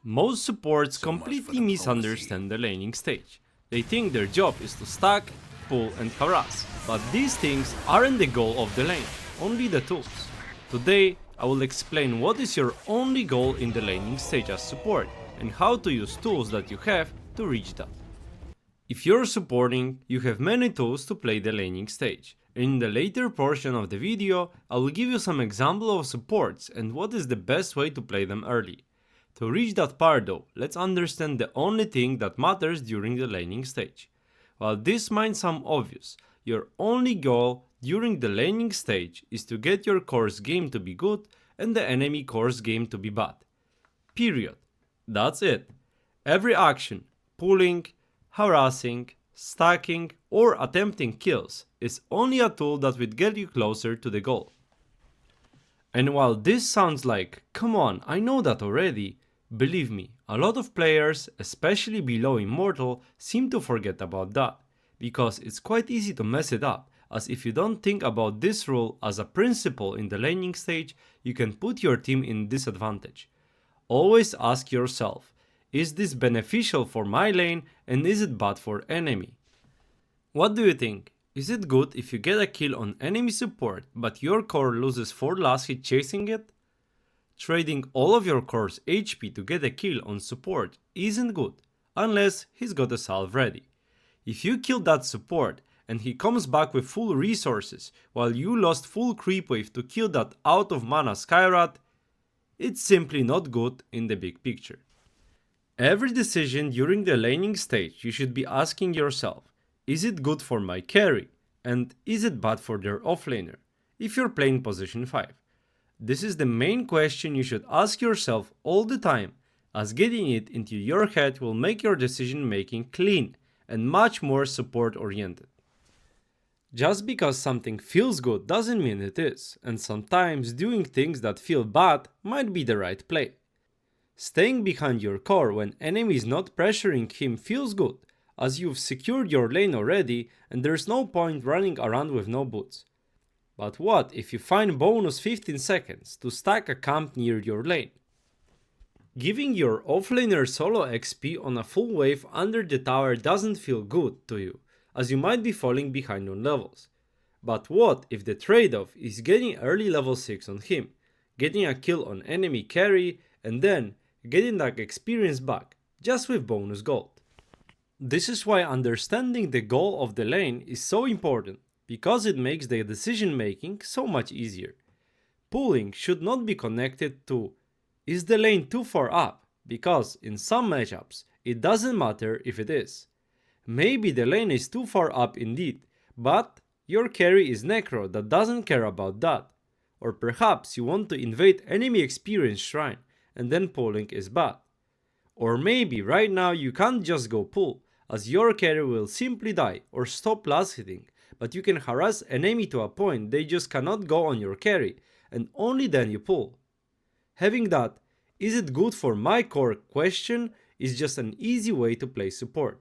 Most supports So much for completely diplomacy. misunderstand the laning stage. They think their job is to stack, pull and harass, but these things aren't the goal of the lane, only the tools. Today, I will explain what is your only goal in the laning stage as support, and how to use tools that you have to reach that. If you're supporting, you have many tools to play the laning stage. In the later portion of the video, I will give you some example of supports and what is the best way to play them early. To reach that part though, let's understand the only thing that matters during the laning stage. While this might sound obvious, your only goal during the laning stage is to get your core's game to be good and the enemy core's game to be bad. Period. That's it. Every action, pulling, harassing, stacking, or attempting kills is only a tool that will get you closer to the goal. And while this sounds like, come on, I know that already, believe me, a lot of players, especially below Immortal, seem to forget about that, because it's quite easy to mess it up, as if you don't think about this rule as a principle in the laning stage, you can put your team in disadvantage. Always ask yourself, is this beneficial for my lane and is it bad for enemy? What do you think? Is it good if you get a kill on enemy support but your core loses 4 last hit chasing it? Trading all of your core's HP to get a kill on support isn't good, unless he's got a salve ready. If you kill that support and he comes back with full resources while you lost full creep wave to kill that out of mana Skyrat, it's simply not good in the big picture. Every decision during the laning stage you should be asking yourself, is it good for my carry? And is it bad for their offlaner? If you're playing position 5. This is the main question you should ask yourself all the time, as getting it into your head will make your decision making clean and much more support oriented. Just because something feels good doesn't mean it is, and sometimes doing things that feel bad might be the right play. Staying behind your core when enemy is not pressuring him feels good, as you've secured your lane already and there's no point running around with no boots. But what if you find bonus 15 seconds to stack a camp near your lane? Giving your offlaner solo XP on a full wave under the tower doesn't feel good to you, as you might be falling behind on levels. But what if the trade-off is getting early level 6 on him, getting a kill on enemy carry, and then getting that experience back, just with bonus gold? This is why understanding the goal of the lane is so important, because it makes the decision making so much easier. Pulling should not be connected to, is the lane too far up, because in some matchups it doesn't matter if it is. Maybe the lane is too far up indeed, but your carry is Necro that doesn't care about that. Or perhaps you want to invade enemy experience shrine and then pulling is bad. Or maybe right now you can't just go pull, as your carry will simply die or stop last hitting, but you can harass enemy to a point they just cannot go on your carry, and only then you pull. Having that, is it good for my core question is just an easy way to play support.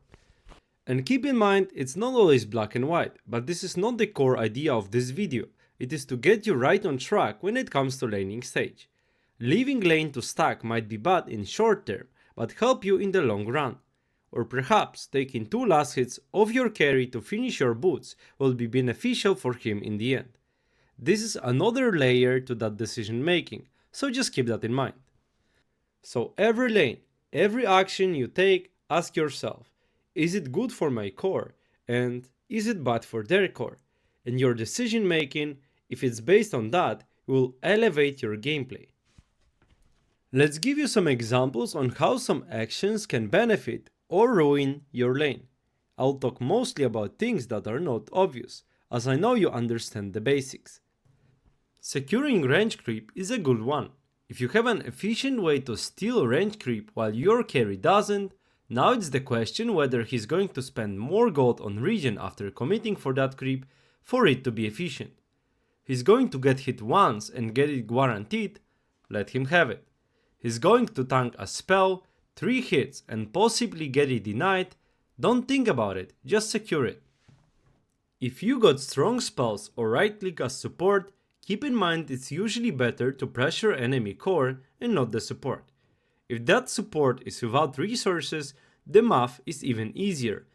And keep in mind, it's not always black and white, but this is not the core idea of this video, it is to get you right on track when it comes to laning stage. Leaving lane to stack might be bad in short term, but help you in the long run. Or perhaps taking 2 last hits of your carry to finish your boots will be beneficial for him in the end. This is another layer to that decision making, so just keep that in mind. So every lane, every action you take, ask yourself, is it good for my core? And is it bad for their core? And your decision making, if it's based on that, will elevate your gameplay. Let's give you some examples on how some actions can benefit or ruin your lane. I'll talk mostly about things that are not obvious, as I know you understand the basics. Securing range creep is a good one. If you have an efficient way to steal range creep while your carry doesn't, now it's the question whether he's going to spend more gold on regen after committing for that creep for it to be efficient. He's going to get hit once and get it guaranteed, let him have it. He's going to tank a spell, 3 hits and possibly get it denied, don't think about it, just secure it. If you got strong spells or right click as support, keep in mind it's usually better to pressure enemy core and not the support. If that support is without resources, the math is even easier.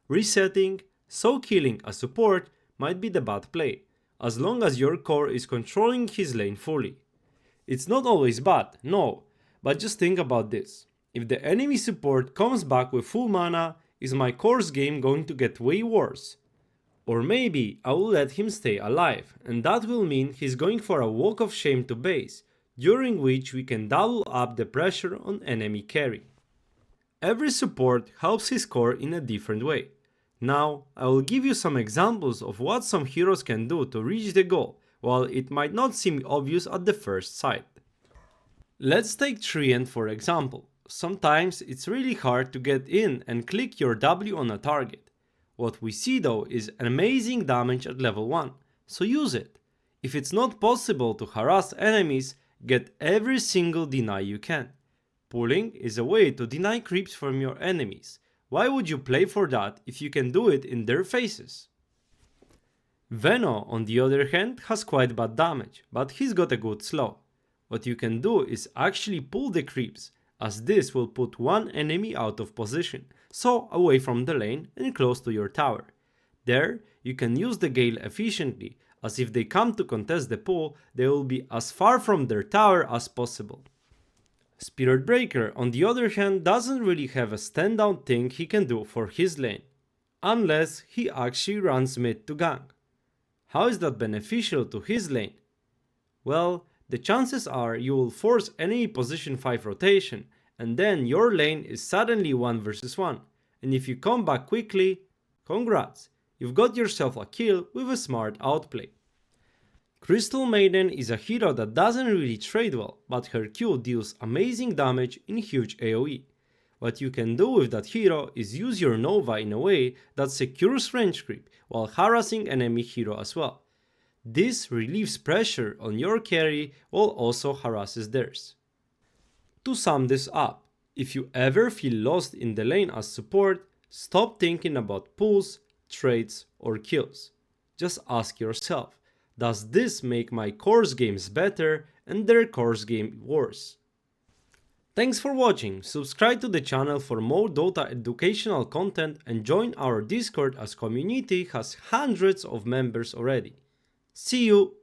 Resetting, so killing a support might be the bad play, as long as your core is controlling his lane fully. It's not always bad, no, but just think about this. If the enemy support comes back with full mana, is my core's game going to get way worse? Or maybe I will let him stay alive, and that will mean he's going for a walk of shame to base, during which we can double up the pressure on enemy carry. Every support helps his core in a different way. Now, I will give you some examples of what some heroes can do to reach the goal, while it might not seem obvious at the first sight. Let's take Treant for example. Sometimes it's really hard to get in and click your W on a target. What we see though is amazing damage at level 1, so use it. If it's not possible to harass enemies, get every single deny you can. Pulling is a way to deny creeps from your enemies. Why would you play for that if you can do it in their faces? Veno, on the other hand, has quite bad damage, but he's got a good slow. What you can do is actually pull the creeps, as this will put one enemy out of position, so away from the lane and close to your tower. There, you can use the Gale efficiently, as if they come to contest the pull, they will be as far from their tower as possible. Spirit Breaker, on the other hand, doesn't really have a standout thing he can do for his lane, unless he actually runs mid to gank. How is that beneficial to his lane? Well, the chances are you will force enemy position 5 rotation, and then your lane is suddenly 1 versus 1, and if you come back quickly, congrats, you've got yourself a kill with a smart outplay. Crystal Maiden is a hero that doesn't really trade well, but her Q deals amazing damage in huge AoE. What you can do with that hero is use your Nova in a way that secures range creep while harassing enemy hero as well. This relieves pressure on your carry while also harasses theirs. To sum this up, if you ever feel lost in the lane as support, stop thinking about pulls, trades or kills. Just ask yourself, does this make my core's games better and their core's game worse? Thanks for watching, subscribe to the channel for more Dota educational content and join our Discord as community has hundreds of members already. See you!